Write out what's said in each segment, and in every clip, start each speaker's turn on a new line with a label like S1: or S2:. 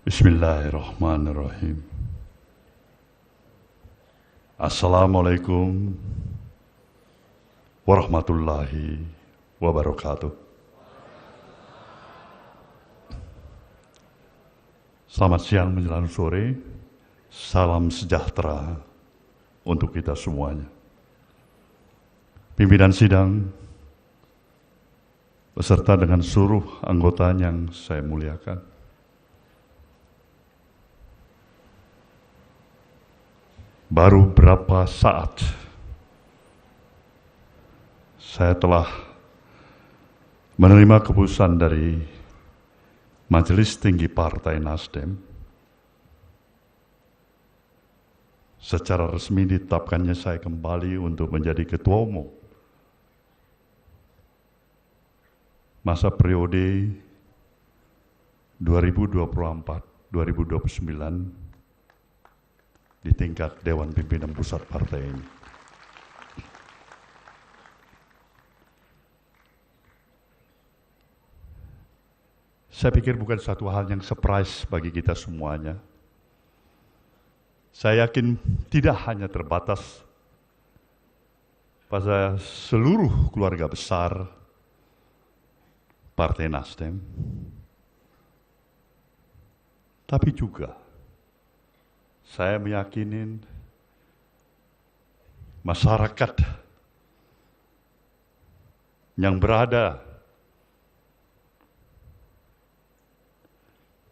S1: Bismillahirrahmanirrahim. Assalamualaikum warahmatullahi wabarakatuh. Selamat siang menjelang sore. Salam sejahtera untuk kita semuanya. Pimpinan sidang beserta dengan seluruh anggota yang saya muliakan. Baru berapa saat saya telah menerima keputusan dari Majelis Tinggi Partai Nasdem secara resmi ditetapkannya saya kembali untuk menjadi Ketua Umum masa periode 2024-2029 di tingkat Dewan Pimpinan Pusat Partai ini. Saya pikir bukan satu hal yang surprise bagi kita semuanya. Saya yakin tidak hanya terbatas pada seluruh keluarga besar Partai Nasdem, tapi juga saya meyakini masyarakat yang berada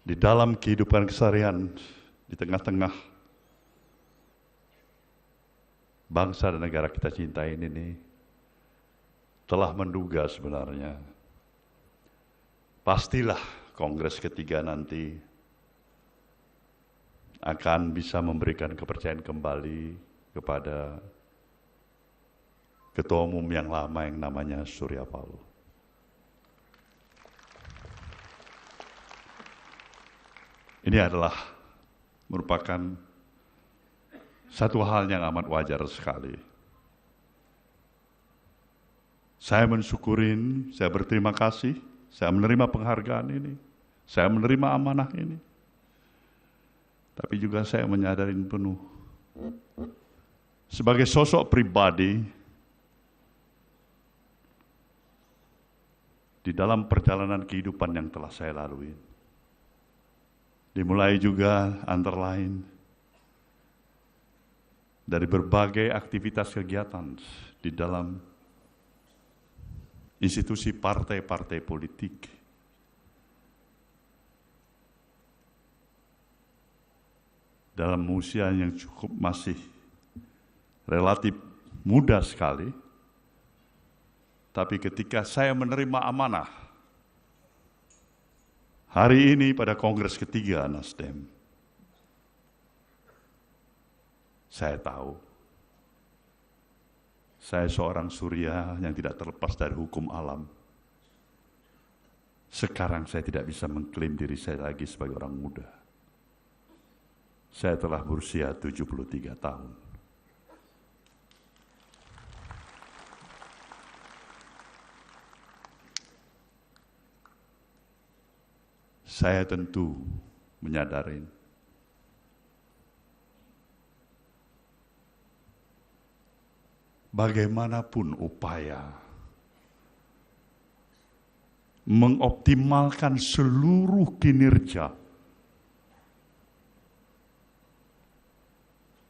S1: di dalam kehidupan keseharian di tengah-tengah bangsa dan negara kita cintai ini telah menduga sebenarnya pastilah Kongres ketiga nanti akan bisa memberikan kepercayaan kembali kepada Ketua Umum yang lama yang namanya Surya Paloh. Ini adalah merupakan satu hal yang amat wajar sekali. Saya mensyukurin, saya berterima kasih, saya menerima penghargaan ini, saya menerima amanah ini. Tapi juga saya menyadari penuh sebagai sosok pribadi di dalam perjalanan kehidupan yang telah saya lalui. Dimulai juga antara lain dari berbagai aktivitas kegiatan di dalam institusi partai-partai politik. Dalam usia yang cukup masih relatif muda sekali, tapi ketika saya menerima amanah hari ini pada Kongres ketiga Nasdem, saya tahu saya seorang surya yang tidak terlepas dari hukum alam. Sekarang saya tidak bisa mengklaim diri saya lagi sebagai orang muda. Saya telah berusia 73 tahun. Saya tentu menyadari bagaimanapun upaya mengoptimalkan seluruh kinerja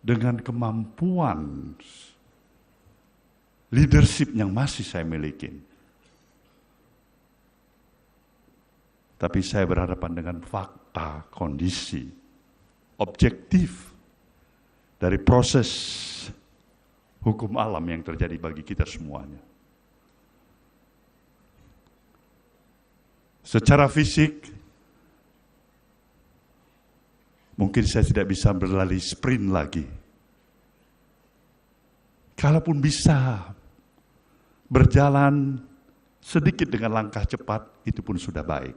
S1: dengan kemampuan leadership yang masih saya miliki. Tapi saya berhadapan dengan fakta, kondisi, objektif dari proses hukum alam yang terjadi bagi kita semuanya. Secara fisik, mungkin saya tidak bisa berlari sprint lagi. Kalaupun bisa berjalan sedikit dengan langkah cepat, itu pun sudah baik.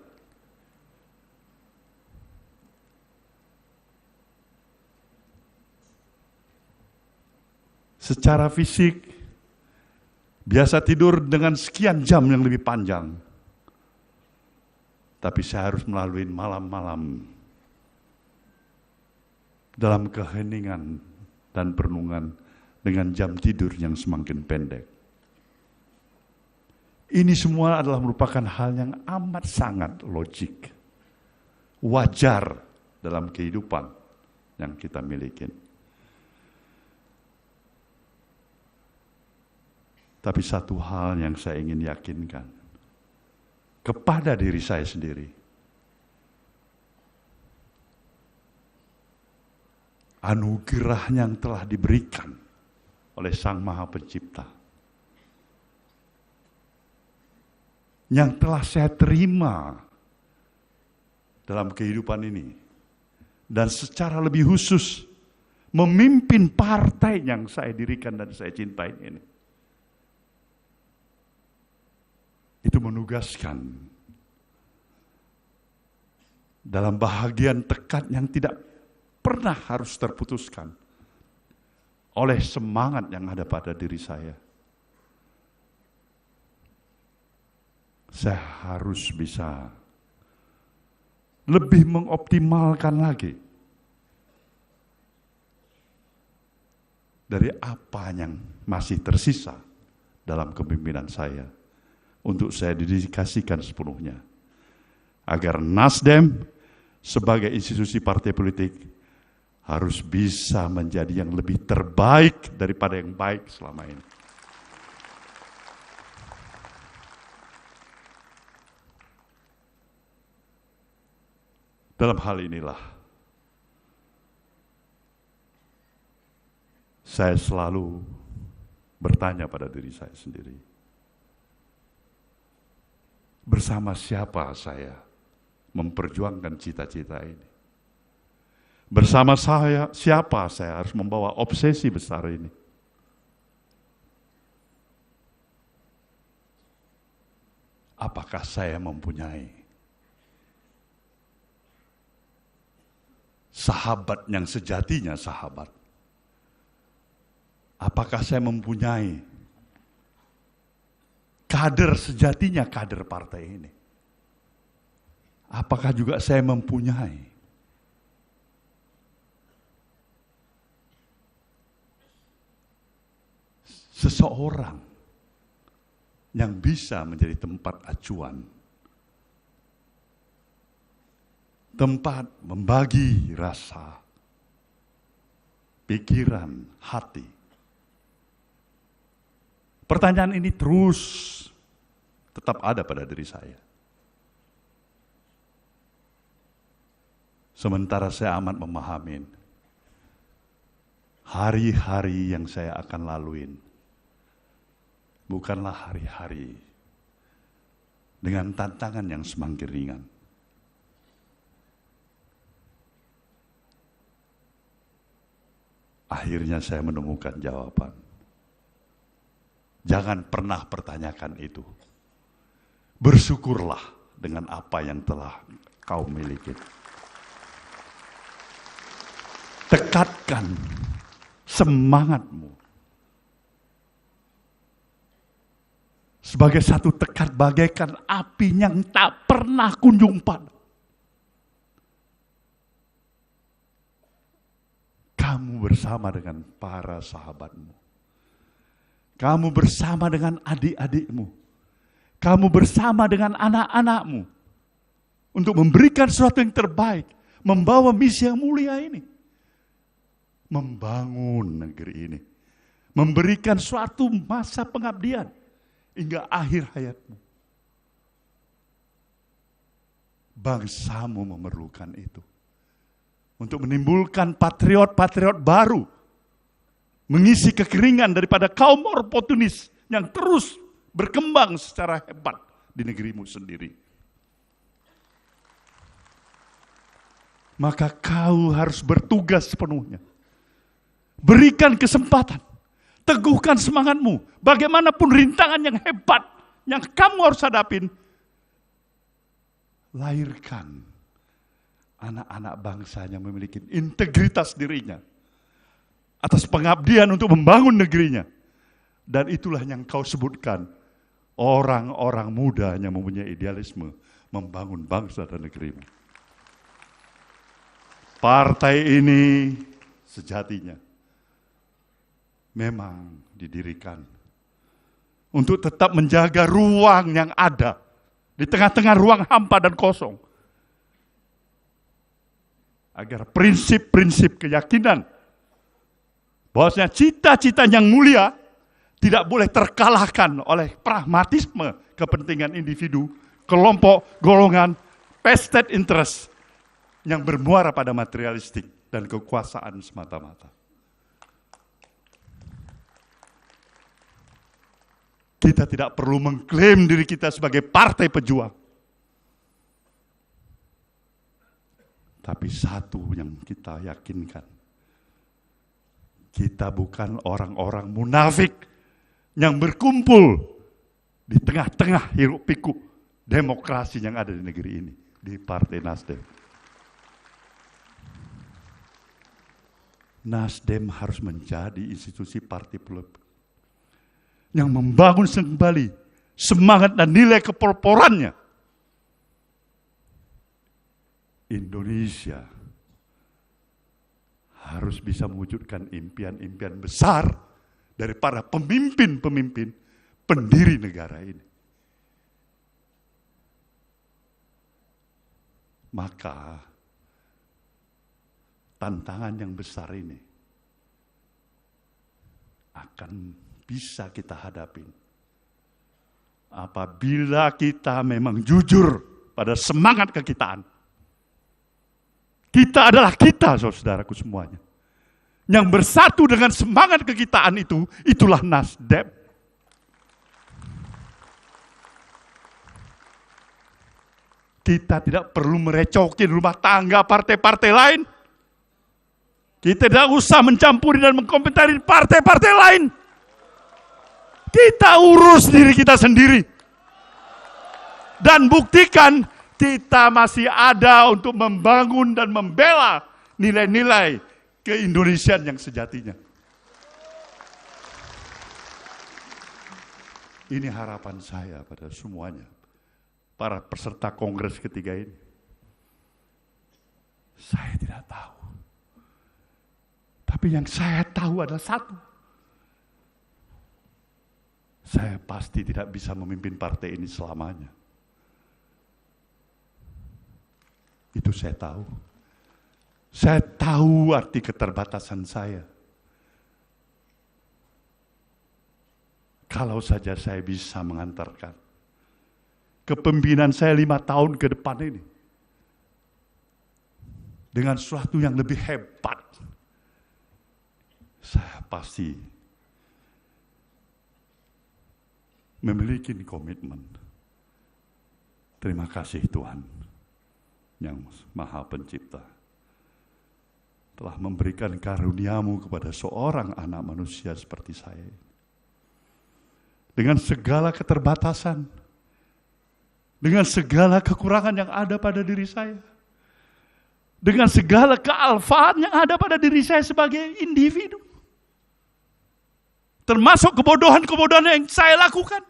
S1: Secara fisik, biasa tidur dengan sekian jam yang lebih panjang. Tapi saya harus melalui malam-malam dalam keheningan dan perenungan dengan jam tidur yang semakin pendek. Ini semua adalah merupakan hal yang amat sangat logik, wajar dalam kehidupan yang kita miliki. Tapi satu hal yang saya ingin yakinkan kepada diri saya sendiri, anugerah yang telah diberikan oleh Sang Maha Pencipta, yang telah saya terima dalam kehidupan ini, dan secara lebih khusus memimpin partai yang saya dirikan dan saya cintai ini, itu menugaskan dalam bahagian tekad yang tidak pernah harus terputuskan oleh semangat yang ada pada diri saya. Saya harus bisa lebih mengoptimalkan lagi dari apa yang masih tersisa dalam kepemimpinan saya, untuk saya dedikasikan sepenuhnya, agar Nasdem sebagai institusi partai politik harus bisa menjadi yang lebih terbaik daripada yang baik selama ini. Dalam hal inilah saya selalu bertanya pada diri saya sendiri, bersama siapa saya memperjuangkan cita-cita ini? Bersama saya, siapa saya harus membawa obsesi besar ini? Apakah saya mempunyai sahabat yang sejatinya sahabat? Apakah saya mempunyai kader sejatinya kader partai ini? Apakah juga saya mempunyai seseorang yang bisa menjadi tempat acuan, tempat membagi rasa, pikiran, hati? Pertanyaan ini terus tetap ada pada diri saya. Sementara saya amat memahami hari-hari yang saya akan laluin bukanlah hari-hari dengan tantangan yang semakin ringan. Akhirnya saya menemukan jawaban. Jangan pernah pertanyakan itu. Bersyukurlah dengan apa yang telah kau miliki. Tekatkan semangatmu sebagai satu tekad bagaikan api yang tak pernah kunjung padam. Kamu bersama dengan para sahabatmu. Kamu bersama dengan adik-adikmu. Kamu bersama dengan anak-anakmu. Untuk memberikan sesuatu yang terbaik. Membawa misi yang mulia ini. Membangun negeri ini. Memberikan suatu masa pengabdian. Hingga akhir hayatmu. Bangsamu memerlukan itu. Untuk menimbulkan patriot-patriot baru. Mengisi kekeringan daripada kaum oportunis yang terus berkembang secara hebat di negerimu sendiri. Maka kau harus bertugas sepenuhnya. Berikan kesempatan. Teguhkan semangatmu. Bagaimanapun rintangan yang hebat yang kamu harus hadapin. Lahirkan anak-anak bangsa yang memiliki integritas dirinya. Atas pengabdian untuk membangun negerinya. Dan itulah yang kau sebutkan. Orang-orang muda yang mempunyai idealisme. Membangun bangsa dan negerimu. Partai ini sejatinya memang didirikan untuk tetap menjaga ruang yang ada di tengah-tengah ruang hampa dan kosong, agar prinsip-prinsip keyakinan bahwasanya cita-cita yang mulia tidak boleh terkalahkan oleh pragmatisme kepentingan individu, kelompok, golongan, vested interest yang bermuara pada materialistik dan kekuasaan semata-mata. Kita tidak perlu mengklaim diri kita sebagai partai pejuang. Tapi satu yang kita yakinkan, kita bukan orang-orang munafik yang berkumpul di tengah-tengah hiruk-pikuk demokrasi yang ada di negeri ini, di Partai Nasdem. Nasdem harus menjadi institusi partai politik yang membangun kembali semangat dan nilai keporporannya. Indonesia harus bisa mewujudkan impian-impian besar dari para pemimpin-pemimpin pendiri negara ini. Maka tantangan yang besar ini akan bisa kita hadapi apabila kita memang jujur pada semangat kekitaan. Kita adalah kita, saudaraku semuanya. Yang bersatu dengan semangat kekitaan itu, itulah Nasdem. Kita tidak perlu merecokin rumah tangga partai-partai lain. Kita tidak usah mencampuri dan mengkomentari partai-partai lain. Kita urus diri kita sendiri. Dan buktikan kita masih ada untuk membangun dan membela nilai-nilai keindonesiaan yang sejatinya. Ini harapan saya pada semuanya, para peserta kongres ketiga ini. Saya tidak tahu. Tapi yang saya tahu adalah satu. Saya pasti tidak bisa memimpin partai ini selamanya. Itu saya tahu. Saya tahu arti keterbatasan saya. Kalau saja saya bisa mengantarkan kepemimpinan saya 5 tahun ke depan ini dengan sesuatu yang lebih hebat, saya pasti memiliki komitmen. Terima kasih Tuhan yang Maha Pencipta telah memberikan karunia-Mu kepada seorang anak manusia seperti saya. Dengan segala keterbatasan, dengan segala kekurangan yang ada pada diri saya, dengan segala kealfaan yang ada pada diri saya sebagai individu, termasuk kebodohan-kebodohan yang saya lakukan.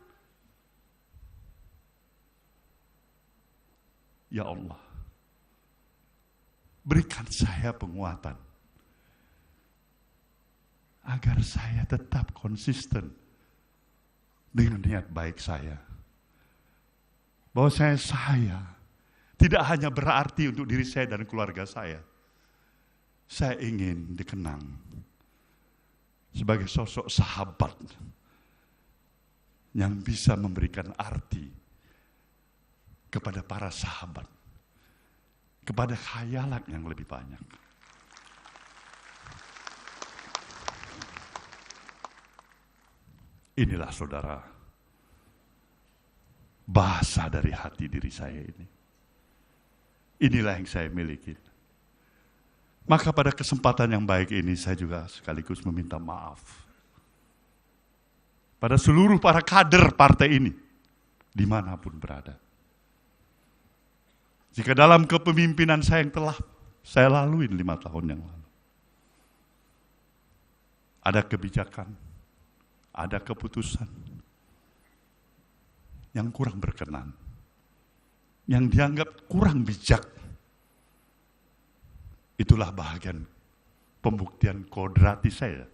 S1: Ya Allah, berikan saya penguatan agar saya tetap konsisten dengan niat baik saya. Bahwa saya tidak hanya berarti untuk diri saya dan keluarga saya. Saya ingin dikenang sebagai sosok sahabat yang bisa memberikan arti kepada para sahabat, kepada khayalan yang lebih banyak. Inilah saudara, bahasa dari hati diri saya ini. Inilah yang saya miliki. Maka pada kesempatan yang baik ini saya juga sekaligus meminta maaf pada seluruh para kader partai ini, dimanapun berada. Jika dalam kepemimpinan saya yang telah saya lalui 5 tahun yang lalu, ada kebijakan, ada keputusan yang kurang berkenan, yang dianggap kurang bijak, Itulah bahagian pembuktian kodrati saya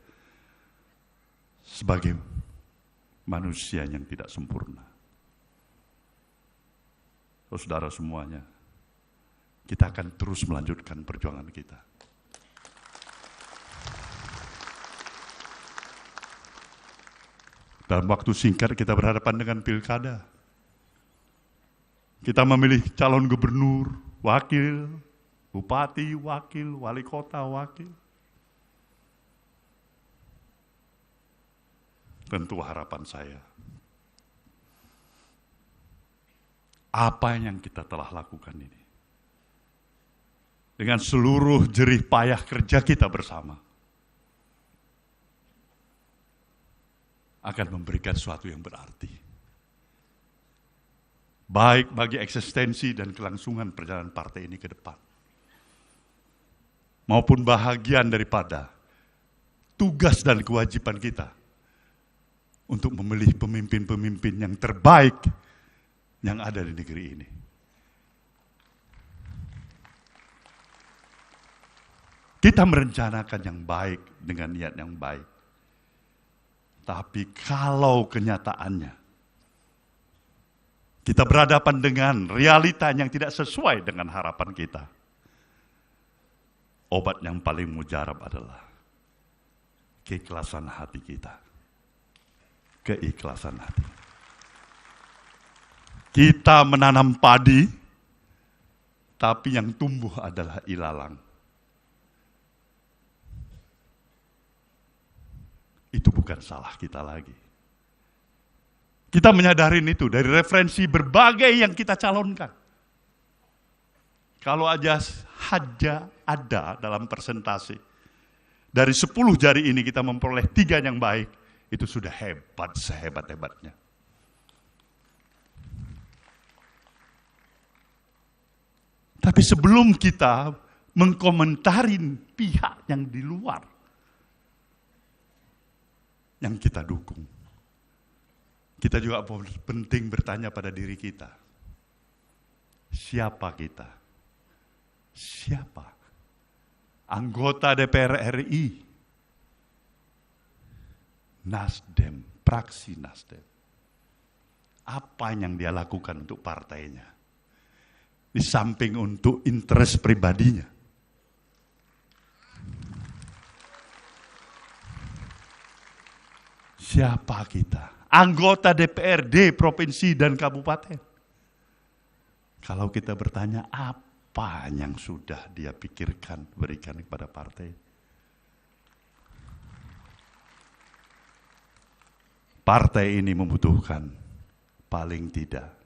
S1: sebagai manusia yang tidak sempurna. Saudara semuanya, kita akan terus melanjutkan perjuangan kita. Dalam waktu singkat kita berhadapan dengan pilkada. Kita memilih calon gubernur, wakil, bupati, wakil, wali kota, wakil. Tentu harapan saya, apa yang kita telah lakukan ini, dengan seluruh jerih payah kerja kita bersama, akan memberikan sesuatu yang berarti. Baik bagi eksistensi dan kelangsungan perjalanan partai ini ke depan, maupun bahagian daripada tugas dan kewajiban kita untuk memilih pemimpin-pemimpin yang terbaik yang ada di negeri ini. Kita merencanakan yang baik dengan niat yang baik. Tapi kalau kenyataannya kita berhadapan dengan realita yang tidak sesuai dengan harapan kita, obat yang paling mujarab adalah keikhlasan hati kita. Keikhlasan hati. Kita menanam padi, tapi yang tumbuh adalah ilalang. Itu bukan salah kita lagi. Kita menyadari itu dari referensi berbagai yang kita calonkan. Kalau aja ada dalam persentase, dari 10 jari ini kita memperoleh 3 yang baik, itu sudah hebat, sehebat-hebatnya. Tapi sebelum kita mengkomentarin pihak yang di luar, yang kita dukung, kita juga penting bertanya pada diri kita, siapa kita? Siapa? Anggota DPR RI, Nasdem, praksi Nasdem. Apa yang dia lakukan untuk partainya? Di samping untuk interest pribadinya. Siapa kita? Anggota DPRD provinsi dan kabupaten. Kalau kita bertanya apa yang sudah dia pikirkan, berikan kepada partai. Partai ini membutuhkan paling tidak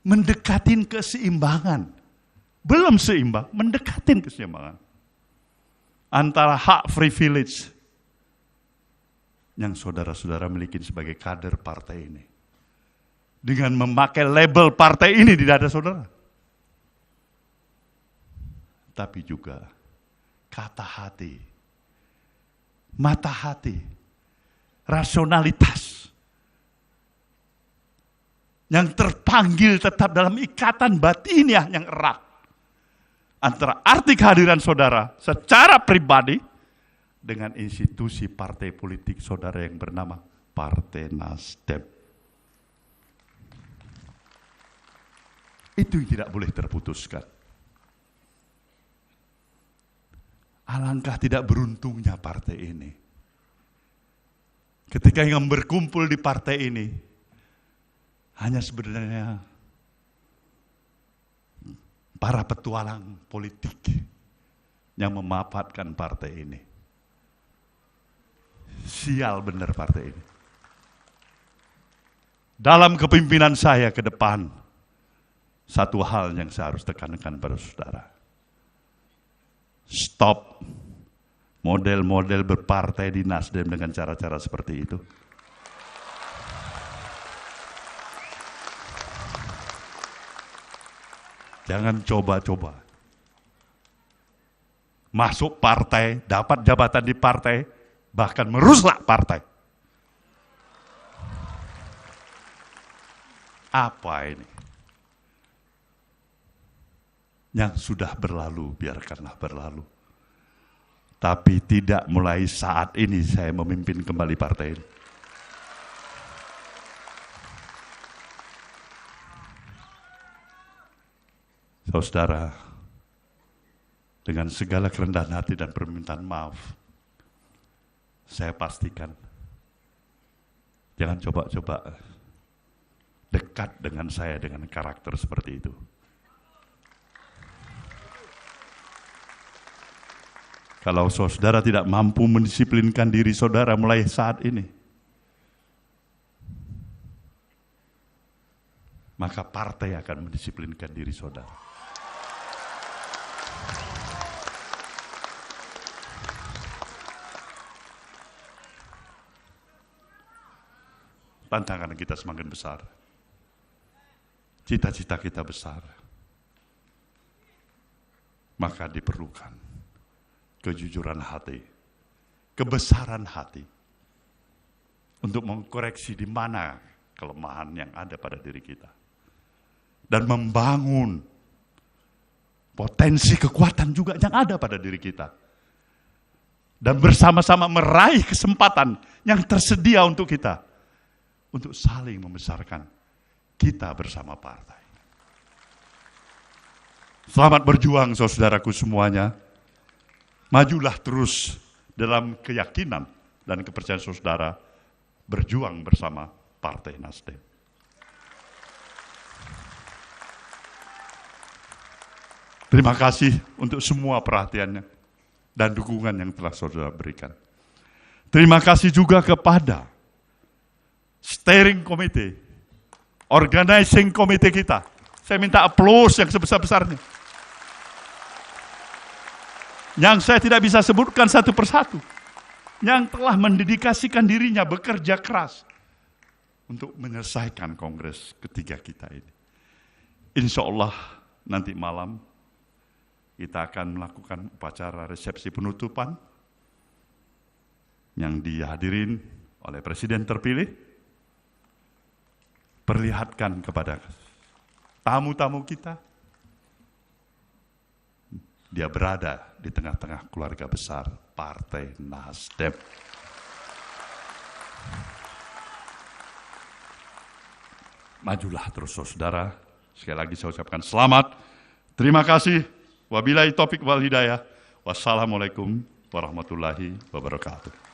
S1: mendekatin keseimbangan. Belum seimbang, mendekatin keseimbangan. Antara hak privilege yang saudara-saudara miliki sebagai kader partai ini, dengan memakai label partai ini di dada saudara. Tapi juga kata hati, mata hati, rasionalitas yang terpanggil tetap dalam ikatan batiniah yang erat antara arti kehadiran saudara secara pribadi dengan institusi partai politik saudara yang bernama Partai Nasdem. Itu yang tidak boleh terputuskan. Alangkah tidak beruntungnya partai ini. Ketika yang berkumpul di partai ini hanya sebenarnya para petualang politik yang memanfaatkan partai ini. Sial benar partai ini. Dalam kepemimpinan saya ke depan, satu hal yang saya harus tekankan pada saudara. Stop model-model berpartai di Nasdem dengan cara-cara seperti itu. Jangan coba-coba masuk partai, dapat jabatan di partai, bahkan merusak partai. Apa ini? Yang sudah berlalu, biarkanlah berlalu. Tapi tidak mulai saat ini saya memimpin kembali partai ini. Saudara, dengan segala kerendahan hati dan permintaan maaf, saya pastikan, jangan coba-coba dekat dengan saya dengan karakter seperti itu. Kalau saudara tidak mampu mendisiplinkan diri saudara mulai saat ini, maka partai akan mendisiplinkan diri saudara. Tantangan kita semakin besar. Cita-cita kita besar. Maka diperlukan kejujuran hati, kebesaran hati, untuk mengkoreksi di mana kelemahan yang ada pada diri kita. Dan membangun potensi kekuatan juga yang ada pada diri kita. Dan bersama-sama meraih kesempatan yang tersedia untuk kita. Untuk saling membesarkan kita bersama partai. Selamat berjuang saudaraku semuanya. Majulah terus dalam keyakinan dan kepercayaan saudara berjuang bersama Partai Nasdem. Terima kasih untuk semua perhatiannya dan dukungan yang telah saudara berikan. Terima kasih juga kepada steering committee, organizing committee kita. Saya minta aplaus yang sebesar-besarnya. Yang saya tidak bisa sebutkan satu persatu, yang telah mendedikasikan dirinya bekerja keras untuk menyelesaikan kongres ketiga kita ini. Insya Allah nanti malam kita akan melakukan upacara resepsi penutupan yang dihadirin oleh Presiden terpilih. Perlihatkan kepada tamu-tamu kita, dia berada di tengah-tengah keluarga besar Partai Nasdem. Majulah terus saudara. Sekali lagi saya ucapkan selamat. Terima kasih. Wabillahi taufik wal hidayah. Wassalamualaikum warahmatullahi wabarakatuh.